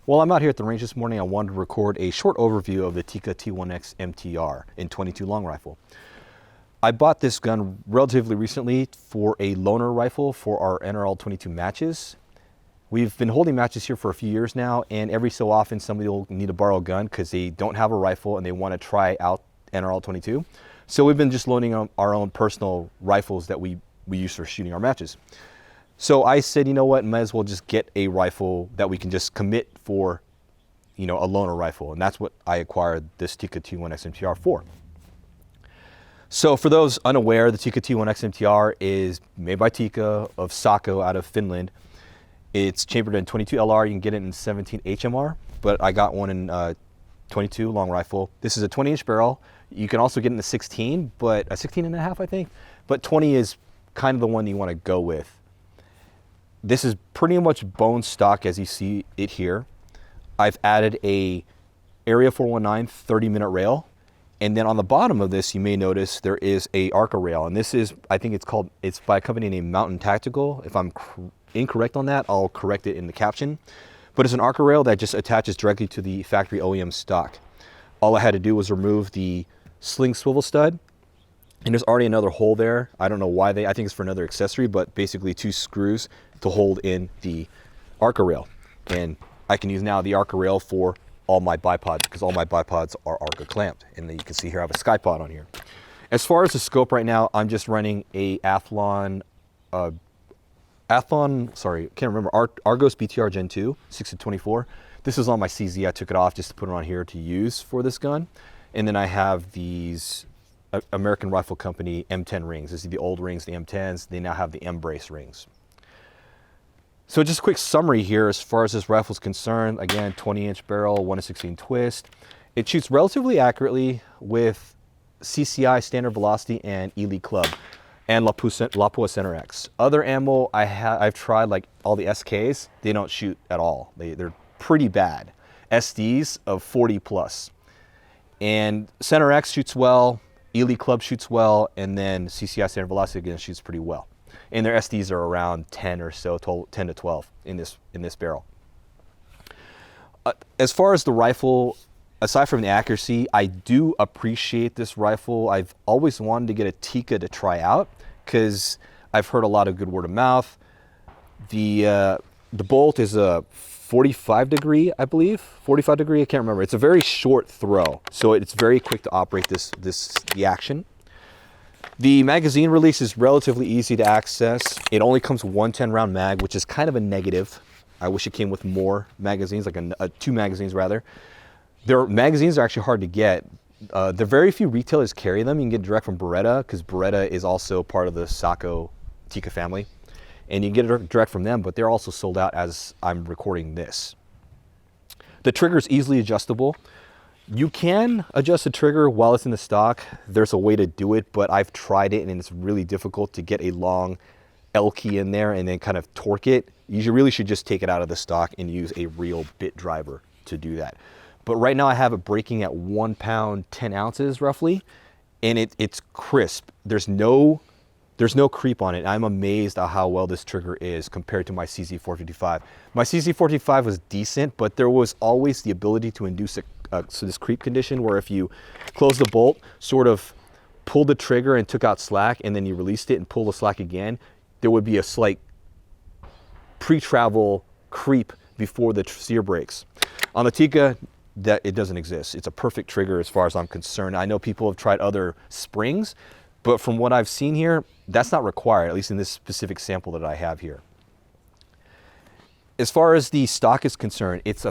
While I'm out here at the range this morning, I wanted to record a short overview of the Tikka T1x MTR in 22 long rifle. I bought this gun relatively recently for a loaner rifle for our NRL 22 matches. We've been holding matches here for a few years now, and every so often somebody will need to borrow a gun because they don't have a rifle and they want to try out NRL 22. So we've been just loaning our own personal rifles that we use for shooting our matches. So I said, you know what, might as well just get a rifle that we can just commit for, a loaner rifle. And that's what I acquired this Tikka T1x MTR for. So for those unaware, the Tikka T1x MTR is made by Tikka of Saco out of Finland. It's chambered in 22 LR. You can get it in 17 HMR, but I got one in 22 long rifle. This is a 20-inch barrel. You can also get it in the 16, but a 16 and a half, I think. But 20 is kind of the one you want to go with. This is pretty much bone stock as you see it here. I've added a Area 419 30-minute rail. And then on the bottom of this, you may notice there is a Arca rail. And this is, I think it's by a company named Mountain Tactical. If I'm incorrect on that, I'll correct it in the caption. But it's an Arca rail that just attaches directly to the factory OEM stock. All I had to do was remove the sling swivel stud. And there's already another hole there. I don't know why I think it's for another accessory, but basically 2 screws to hold in the Arca rail. And I can use now the Arca rail for all my bipods because all my bipods are Arca clamped. And then you can see here I have a SkyPod on here. As far as the scope right now, I'm just running a Argos BTR Gen 2, 6-24. This is on my CZ. I took it off just to put it on here to use for this gun. And then I have these American Rifle Company M10 rings. This is the old rings, the M10s. They now have the M-brace rings. So just a quick summary here as far as this rifle is concerned. Again, 20-inch barrel, 1-16 twist. It shoots relatively accurately with CCI standard velocity and Elite Club and Lapua Center X. Other ammo I've tried, like all the SKs, they don't shoot at all. They're pretty bad. SDs of 40 plus. And Center X shoots well, Elite Club shoots well, and then CCI standard velocity again shoots pretty well. And their SDs are around 10 or so, 10 to 12 in this barrel. As far as the rifle, aside from the accuracy, I do appreciate this rifle. I've always wanted to get a Tikka to try out because I've heard a lot of good word of mouth. The bolt is a 45 degree, I believe. 45 degree, I can't remember. It's a very short throw, so it's very quick to operate the action. The magazine release is relatively easy to access. It only comes with one 10-round mag, which is kind of a negative. I wish it came with more magazines, like 2 magazines rather. Their magazines are actually hard to get. There are very few retailers carry them. You can get direct from Beretta because Beretta is also part of the Saco Tikka family. And you can get it direct from them, but they're also sold out as I'm recording this. The trigger is easily adjustable. You can adjust the trigger while it's in the stock. There's a way to do it, but I've tried it and it's really difficult to get a long L key in there and then kind of torque it. You really should just take it out of the stock and use a real bit driver to do that. But right now I have it breaking at 1 pound, 10 ounces roughly, and it's crisp. There's no creep on it. I'm amazed at how well this trigger is compared to my CZ455. My CZ455 was decent, but there was always the ability to induce this creep condition where if you close the bolt, sort of pulled the trigger and took out slack, and then you released it and pulled the slack again, there would be a slight pre-travel creep before the sear breaks. On the Tikka, it doesn't exist. It's a perfect trigger as far as I'm concerned. I know people have tried other springs, but from what I've seen here, that's not required, at least in this specific sample that I have here. As far as the stock is concerned, it's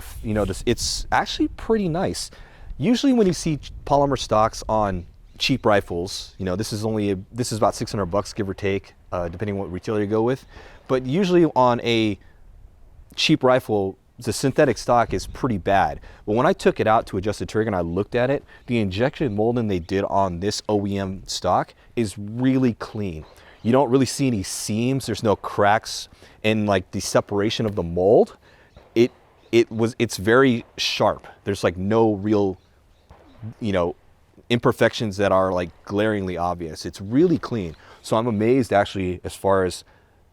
actually pretty nice. Usually when you see polymer stocks on cheap rifles, this is about $600 give or take, depending on what retailer you go with. But usually on a cheap rifle, the synthetic stock is pretty bad. But when I took it out to adjust the trigger and I looked at it, the injection molding they did on this OEM stock is really clean. You don't really see any seams. There's no cracks, and like the separation of the mold, it's very sharp. There's like no real, imperfections that are like glaringly obvious. It's really clean. So I'm amazed actually as far as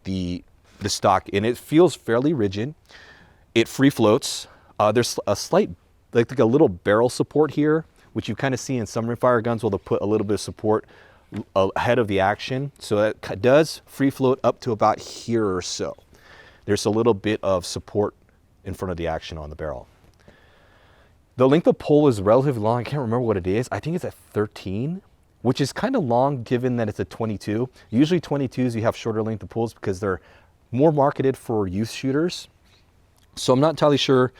the stock, and it feels fairly rigid. It free floats. There's a slight, like a little barrel support here, which you kind of see in some rimfire guns where they'll put a little bit of support ahead of the action. So that does free float up to about here or so. There's a little bit of support in front of the action on the barrel. The length of pull is relatively long. I can't remember what it is. I think it's at 13, which is kind of long given that it's a 22. Usually 22s, you have shorter length of pulls because they're more marketed for youth shooters. So I'm not entirely sure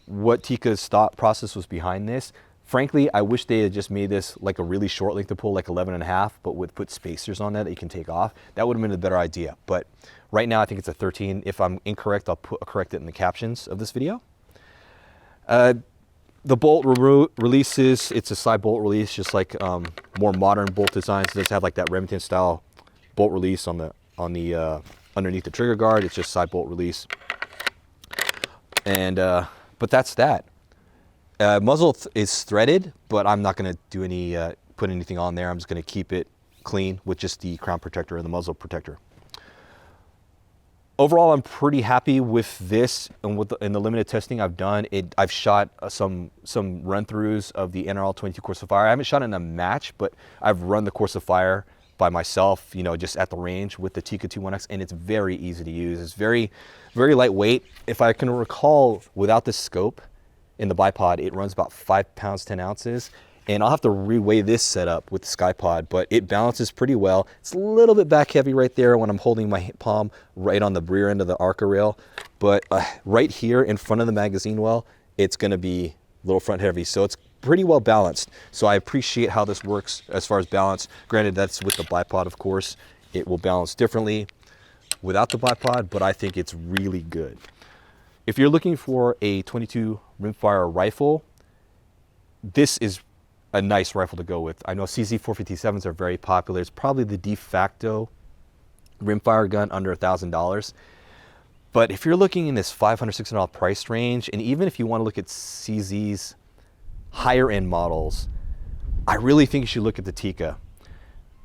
what Tikka's thought process was behind this. Frankly, I wish they had just made this like a really short length of pull, like 11.5, but with put spacers on that you can take off. That would have been a better idea. But right now I think it's a 13. If I'm incorrect, I'll correct it in the captions of this video. The bolt releases, it's a side bolt release, just like more modern bolt designs. It does have like that Remington style bolt release on the underneath the trigger guard. It's just side bolt release. And but that's that. Muzzle is threaded, but I'm not going to do any put anything on there. I'm just going to keep it clean with just the crown protector and the muzzle protector. Overall, I'm pretty happy with this, and in the limited testing I've done, I've shot some run-throughs of the NRL 22 course of fire. I haven't shot in a match, but I've run the course of fire by myself, you know, just at the range with the Tikka T1x, and it's very easy to use. It's very, very lightweight. If I can recall, without the scope in the bipod, it runs about 5 pounds, 10 ounces. And I'll have to reweigh this setup with the SkyPod, but it balances pretty well. It's a little bit back heavy right there when I'm holding my palm right on the rear end of the Arca rail. But right here in front of the magazine well, it's gonna be a little front heavy. So it's pretty well balanced. So I appreciate how this works as far as balance. Granted, that's with the bipod, of course. It will balance differently without the bipod, but I think it's really good. If you're looking for a 22 rimfire rifle, this is a nice rifle to go with. I know CZ457s are very popular. It's probably the de facto rimfire gun under $1,000. But if you're looking in this $500, $600 price range, and even if you want to look at CZ's higher end models, I really think you should look at the Tikka,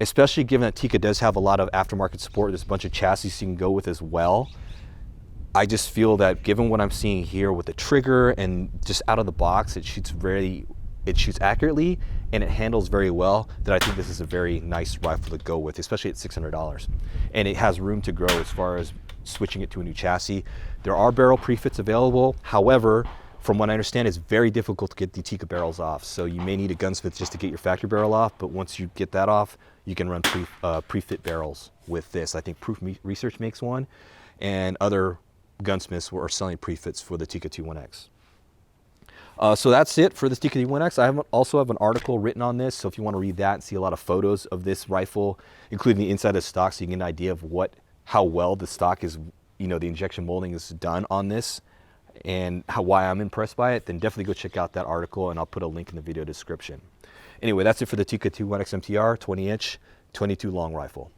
especially given that Tikka does have a lot of aftermarket support. There's a bunch of chassis you can go with as well. I just feel that given what I'm seeing here with the trigger and just out of the box, it shoots accurately and it handles very well, that I think this is a very nice rifle to go with, especially at $600. And it has room to grow as far as switching it to a new chassis. There are barrel prefits available. However, from what I understand, it's very difficult to get the Tikka barrels off. So you may need a gunsmith just to get your factory barrel off, but once you get that off, you can run prefit barrels with this. I think Proof Research makes one, and other gunsmiths are selling prefits for the Tikka T1x. So that's it for this Tikka T1x. I also have an article written on this, so if you want to read that and see a lot of photos of this rifle, including the inside of the stock, so you can get an idea of how well the stock is, you know, the injection molding is done on this, and why I'm impressed by it, then definitely go check out that article, and I'll put a link in the video description. Anyway, that's it for the Tikka T1x MTR 20-inch 22 long rifle.